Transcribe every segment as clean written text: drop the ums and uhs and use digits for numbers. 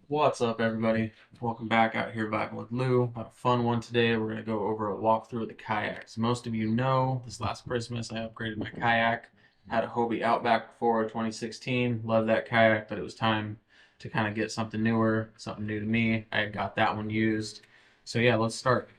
What's up, everybody? Welcome back out here vibing with Lou. Got a fun one today. We're going to go over a walkthrough of the kayaks. Most of you know this last Christmas I upgraded my kayak. Had a Hobie Outback before 2016. Loved that kayak, but it was time to kind of get something newer, something new to me. I had got that one used. So yeah, let's start.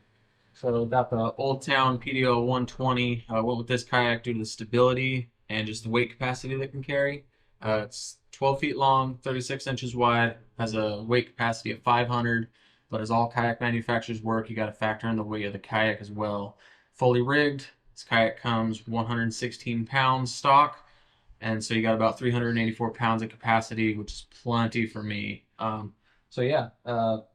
So got the Oldtown PDL 120. Went with this kayak due to the stability and just the weight capacity that it can carry. It's 12 feet long, 36 inches wide, has a weight capacity of 500, but as all kayak manufacturers work, you got to factor in the weight of the kayak as well. Fully rigged, this kayak comes 116 pounds stock, and so you got about 384 pounds of capacity, which is plenty for me. So yeah,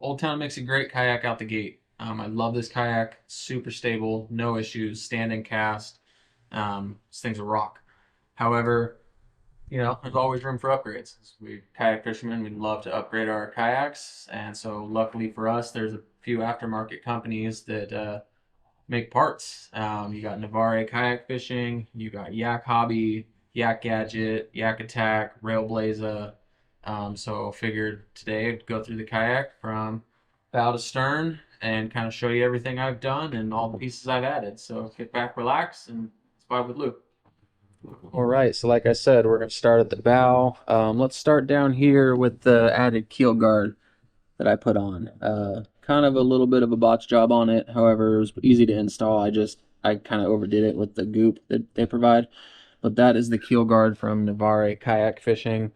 Old Town makes a great kayak out the gate. I love this kayak, super stable, no issues, standing cast. This thing's a rock. However, there's always room for upgrades. As we kayak fishermen, we love to upgrade our kayaks, and so luckily for us, there's a few aftermarket companies that make parts. You got Navarre Kayak Fishing, you got Yak Hobby, Yakgadget, Yakattack, Railblaza. So figured today I'd go through the kayak from bow to stern and kind of show you everything I've done and all the pieces I've added. So kick back, relax, and let's vibe with Luke. All right, so like I said, we're going to start at the bow. Let's start down here with the added keel guard that I put on. Kind of a little bit of a botch job on it. However, it was easy to install. I kind of overdid it with the goop that they provide. But that is the keel guard from Navarre Kayak Fishing.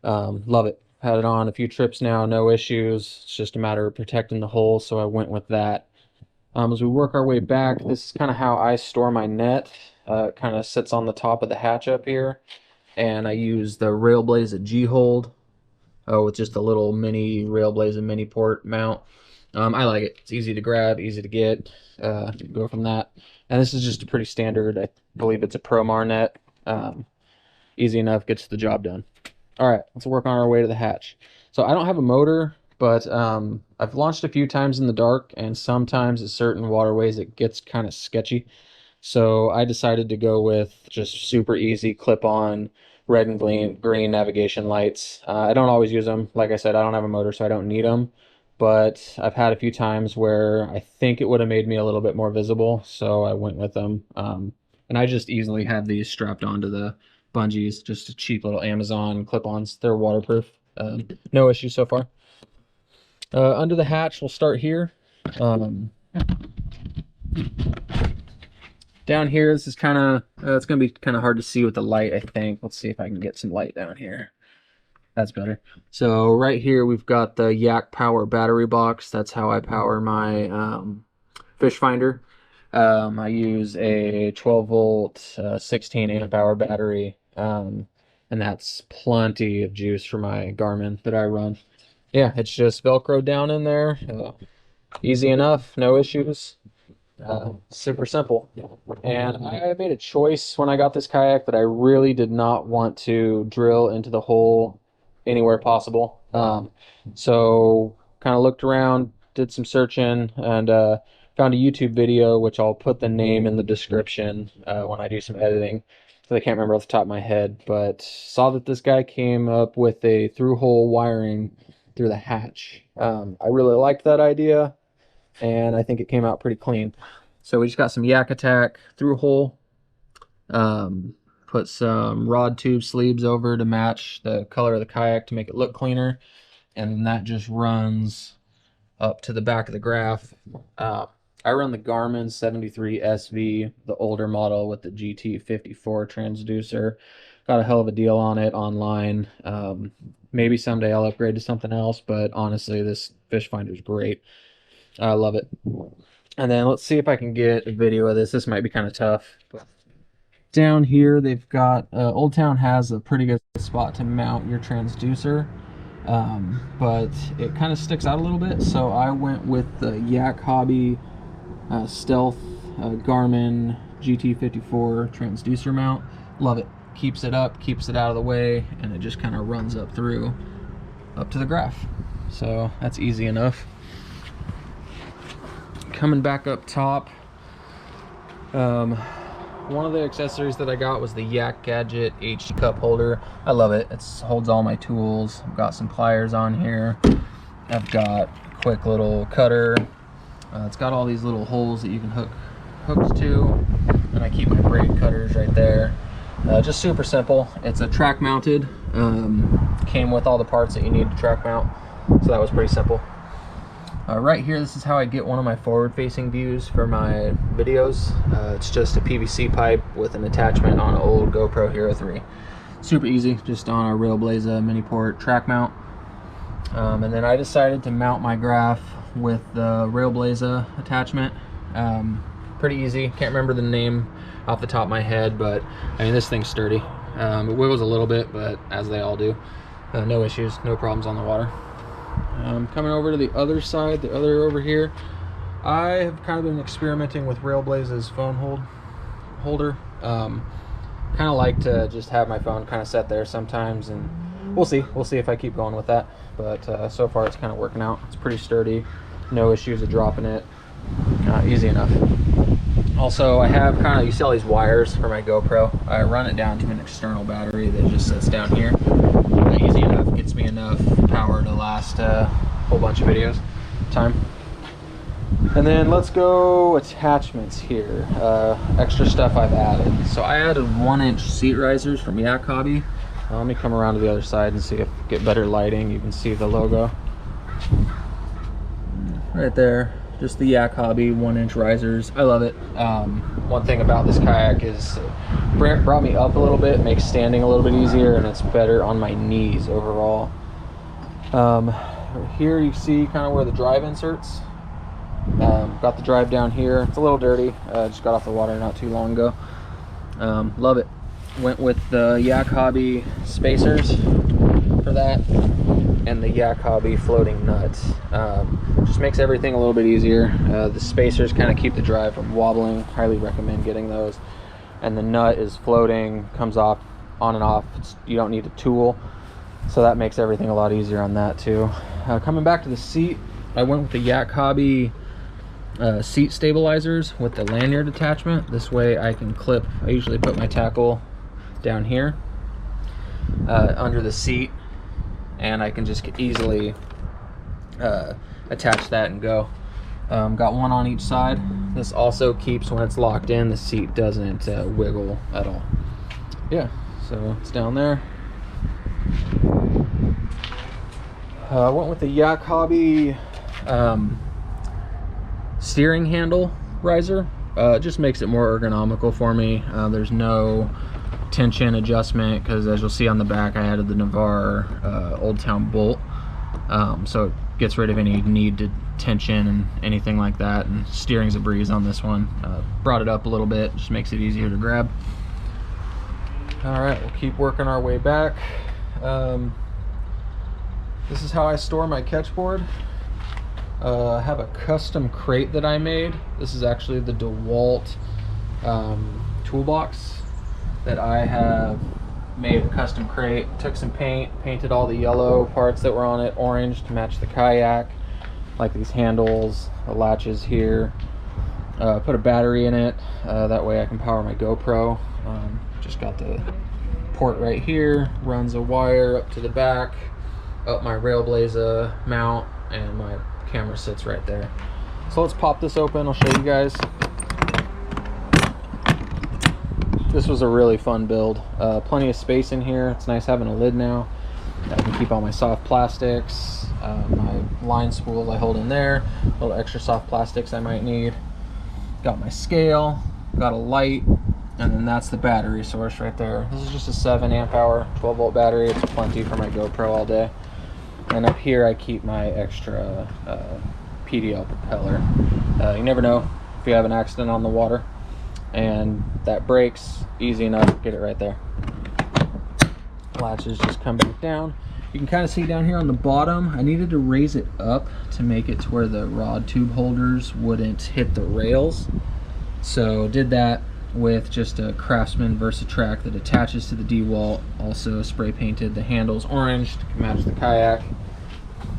Love it. Had it on a few trips now, no issues. It's just a matter of protecting the hull, so I went with that. As we work our way back, this is kind of how I store my net. It kind of sits on the top of the hatch up here. And I use the Railblaza G-Hold with just a little mini Railblaza mini port mount. I like it. It's easy to grab, easy to get. Go from that. And this is just a pretty standard, I believe it's a Promar net. Easy enough, gets the job done. All right, let's work on our way to the hatch. So I don't have a motor, but I've launched a few times in the dark, and sometimes at certain waterways it gets kind of sketchy. So I decided to go with just super easy clip-on red and green navigation lights. I don't always use them. Like I said, I don't have a motor, so I don't need them. But I've had a few times where I think it would have made me a little bit more visible, so I went with them. And I just easily have these strapped onto the bungees, just a cheap little Amazon clip-ons. They're waterproof. No issue so far. Under the hatch, we'll start here. Down here, this is kind of, it's going to be kind of hard to see with the light, I think. Let's see if I can get some light down here. That's better. So right here, we've got the Yakpower battery box. That's how I power my fish finder. I use a 12 volt, 16 amp hour battery. And that's plenty of juice for my Garmin that I run. Yeah, it's just Velcro down in there. Easy enough, no issues. Super simple. And I made a choice when I got this kayak that I really did not want to drill into the hole anywhere possible. So kind of looked around, did some searching, and found a YouTube video, which I'll put the name in the description when I do some editing. So I can't remember off the top of my head, but saw that this guy came up with a through-hole wiring through the hatch. I really liked that idea, and I think it came out pretty clean. So we just got some Yakattack through hole, put some rod tube sleeves over to match the color of the kayak to make it look cleaner, and then that just runs up to the back of the graph. I run the Garmin 73 SV, the older model with the GT54 transducer. Got a hell of a deal on it online. Maybe someday I'll upgrade to something else, but honestly, this fish finder is great. I love it. And then let's see if I can get a video of this. This might be kind of tough. But down here, they've got, Old Town has a pretty good spot to mount your transducer, but it kind of sticks out a little bit. So I went with the Yak Hobby Stealth Garmin GT54 transducer mount. Love it. Keeps it up, keeps it out of the way, and it just kind of runs up through, up to the graph. So that's easy enough. Coming back up top, one of the accessories that I got was the Yakgadget HD cup holder. I love it. It holds all my tools. I've got some pliers on here. I've got a quick little cutter. It's got all these little holes that you can hook hooks to, and I keep my braid cutters right there. Just super simple. It's a track mounted. Came with all the parts that you need to track mount, so that was pretty simple. Right here, this is how I get one of my forward-facing views for my videos. It's just a PVC pipe with an attachment on an old GoPro Hero 3. Super easy, just on a Railblaza mini port track mount. And then I decided to mount my graph with the Railblaza attachment. Pretty easy. Can't remember the name off the top of my head, but I mean, this thing's sturdy. It wiggles a little bit, but as they all do. No issues, no problems on the water. Coming over to the other side, the other over here, I have kind of been experimenting with Railblaza's phone holder. Kind of like to just have my phone kind of set there sometimes, and we'll see if I keep going with that. But so far it's kind of working out. It's pretty sturdy, no issues of dropping it, easy enough. Also, I have kind of, you see all these wires for my GoPro. I run it down to an external battery that just sits down here. Easy enough, gets me enough power to last a whole bunch of videos time. And then let's go attachments here. Extra stuff I've added. So I added 1-inch seat risers from Yak Hobby. Let me come around to the other side and see if I get better lighting. You can see the logo right there. Just the Yak Hobby 1-inch risers. I love it. One thing about this kayak is it brought me up a little bit, makes standing a little bit easier, and it's better on my knees overall. Here you see kind of where the drive inserts. Got the drive down here. It's a little dirty. Just got off the water not too long ago. Love it. Went with the Yak Hobby spacers for that, and the Yak Hobby floating nuts. Just makes everything a little bit easier. The spacers kind of keep the drive from wobbling. Highly recommend getting those. And the nut is floating, comes off on and off. You don't need a tool, so that makes everything a lot easier on that too. Coming back to the seat, I went with the Yak Hobby seat stabilizers with the lanyard attachment. This way I can clip, I usually put my tackle down here under the seat, and I can just easily attach that and go. Got one on each side. This also keeps, when it's locked in, the seat doesn't wiggle at all. Yeah, so it's down there. I went with the Yak Hobby steering handle riser. Just makes it more ergonomical for me. There's no tension adjustment, because as you'll see on the back, I added the Navarre Oldtown bolt, so it gets rid of any need to tension and anything like that, and steering's a breeze on this one. Brought it up a little bit, just makes it easier to grab. All right, we'll keep working our way back. This is how I store my catch board. I have a custom crate that I made. This is actually the DeWalt toolbox that I have made a custom crate. Took some paint, painted all the yellow parts that were on it orange to match the kayak, like these handles, the latches here. Put a battery in it, that way I can power my GoPro. Just got the port right here, runs a wire up to the back, up my Railblaza mount, and my camera sits right there. So let's pop this open, I'll show you guys. This was a really fun build. Plenty of space in here. It's nice having a lid now. I can keep all my soft plastics, my line spools I hold in there, little extra soft plastics I might need. Got my scale, got a light, and then that's the battery source right there. This is just a 7 amp hour, 12 volt battery. It's plenty for my GoPro all day. And up here I keep my extra PDL propeller. You never know if you have an accident on the water, and that breaks, easy enough, get it right there. Latches just come back down. You can kind of see down here on the bottom, I needed to raise it up to make it to where the rod tube holders wouldn't hit the rails. So did that with just a Craftsman Versatrack that attaches to the DeWalt. Also spray painted the handles orange to match the kayak.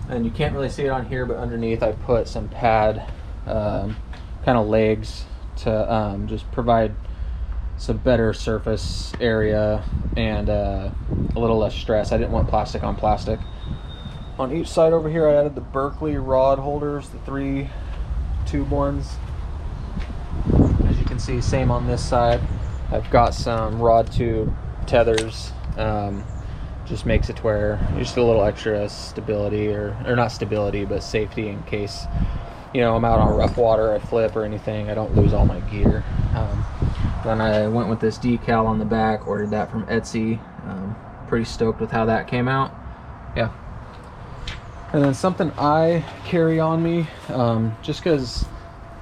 And you can't really see it on here, but underneath I put some pad kind of legs to just provide some better surface area and a little less stress. I didn't want plastic on plastic. On each side over here I added the Berkeley rod holders, the 3 tube ones. As you can see, same on this side. I've got some rod tube tethers. Just makes it to where just a little extra stability, or not stability, but safety in case, you know, I'm out on rough water, I flip or anything, I don't lose all my gear. Then I went with this decal on the back, ordered that from Etsy. Pretty stoked with how that came out. Yeah. And then something I carry on me, just because,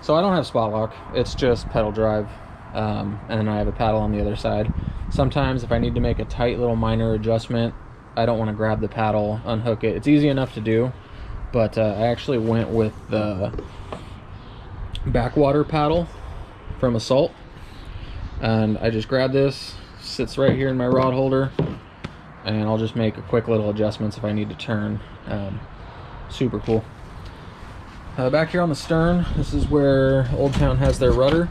so I don't have spot lock, it's just pedal drive, and then I have a paddle on the other side. Sometimes if I need to make a tight little minor adjustment, I don't want to grab the paddle, unhook it. It's easy enough to do, but I actually went with the backwater paddle from Assault, and I just grab this, sits right here in my rod holder, and I'll just make a quick little adjustments if I need to turn. Super cool. Back here on the stern, this is where Oldtown has their rudder.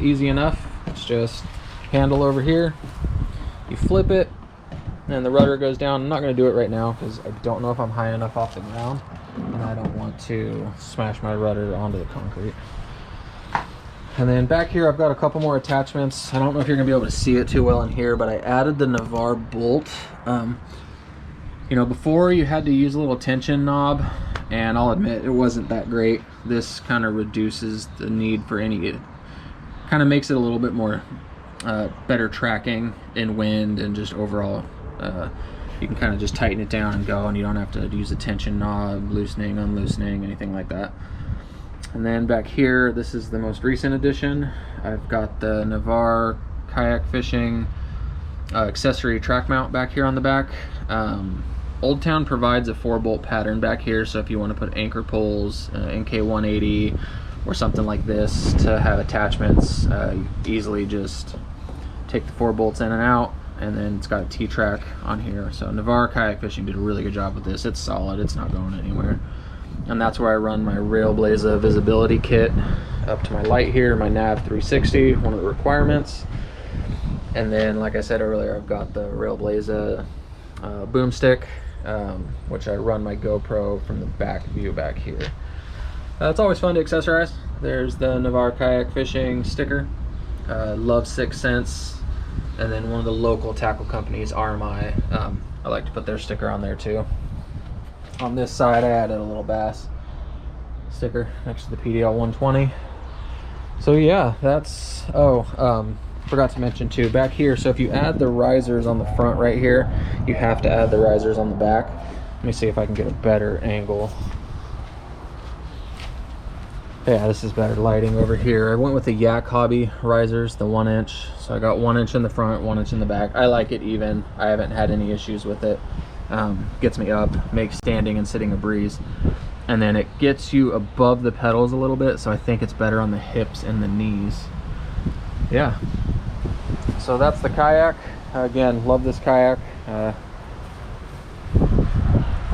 Easy enough. It's just handle over here, you flip it, and the rudder goes down. I'm not going to do it right now because I don't know if I'm high enough off the ground, and I don't want to smash my rudder onto the concrete. And then back here I've got a couple more attachments. I don't know if you're going to be able to see it too well in here, but I added the Navarre bolt. You know, before you had to use a little tension knob, and I'll admit it wasn't that great. This kind of reduces the need for any, it kind of makes it a little bit more better tracking in wind, and just overall you can kind of just tighten it down and go, and you don't have to use a tension knob, loosening, unloosening, anything like that. And then back here, this is the most recent addition. I've got the Navarre Kayak Fishing accessory track mount back here on the back. Oldtown provides a 4-bolt pattern back here, so if you want to put anchor poles, NK180 or something like this to have attachments, you easily just take the 4 bolts in and out, and then it's got a T-track on here. So Navarre Kayak Fishing did a really good job with this. It's solid, it's not going anywhere. And that's where I run my Railblaza visibility kit up to my light here, my Nav 360, one of the requirements. And then, like I said earlier, I've got the Railblaza boomstick, which I run my GoPro from the back view back here. It's always fun to accessorize. There's the Navarre Kayak Fishing sticker. Love 6 Cents. And then one of the local tackle companies, RMI, I like to put their sticker on there too. On this side I added a little bass sticker next to the PDL 120. So yeah, that's, forgot to mention too, back here, so if you add the risers on the front right here, you have to add the risers on the back. Let me see if I can get a better angle. Yeah, this is better lighting over here. I went with the Yak Hobby risers, the 1 inch. So I got 1 inch in the front, 1 inch in the back. I like it even. I haven't had any issues with it. Gets me up, makes standing and sitting a breeze. And then it gets you above the pedals a little bit, so I think it's better on the hips and the knees. Yeah. So that's the kayak. Again, love this kayak.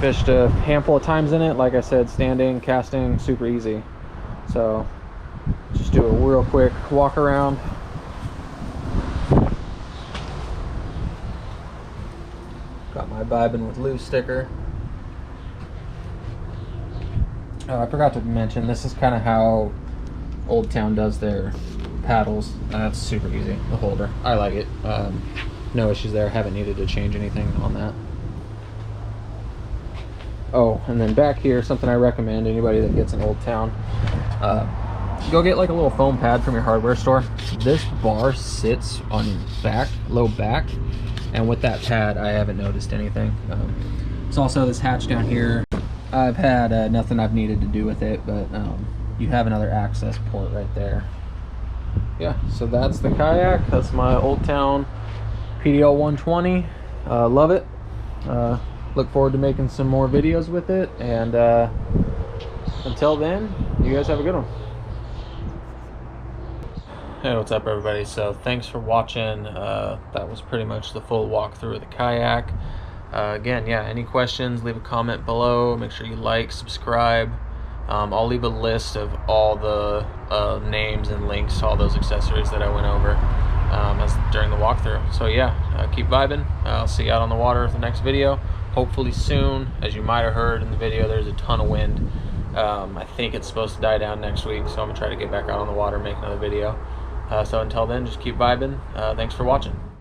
Fished a handful of times in it. Like I said, standing, casting, super easy. So just do a real quick walk around. Got my Vibin' with Lou sticker. I forgot to mention, this is kind of how Oldtown does their paddles. That's super easy, the holder. I like it. No issues there. Haven't needed to change anything on that. Oh, and then back here, something I recommend anybody that gets an Oldtown, go get like a little foam pad from your hardware store. This bar sits on your back, low back, and with that pad I haven't noticed anything. It's also this hatch down here. I've had nothing I've needed to do with it, but you have another access port right there. Yeah, so that's the kayak. That's my Oldtown PDL 120. Love it. Look forward to making some more videos with it, and until then, you guys have a good one. Hey, what's up everybody? So thanks for watching. That was pretty much the full walkthrough of the kayak. Again, yeah, any questions, leave a comment below. Make sure you like, subscribe. I'll leave a list of all the names and links to all those accessories that I went over during the walkthrough. So yeah, keep vibing. I'll see you out on the water with the next video. hopefully soon. As you might have heard in the video, there's a ton of wind. I think it's supposed to die down next week, so I'm gonna try to get back out on the water and make another video. So until then, just keep vibing. Thanks for watching.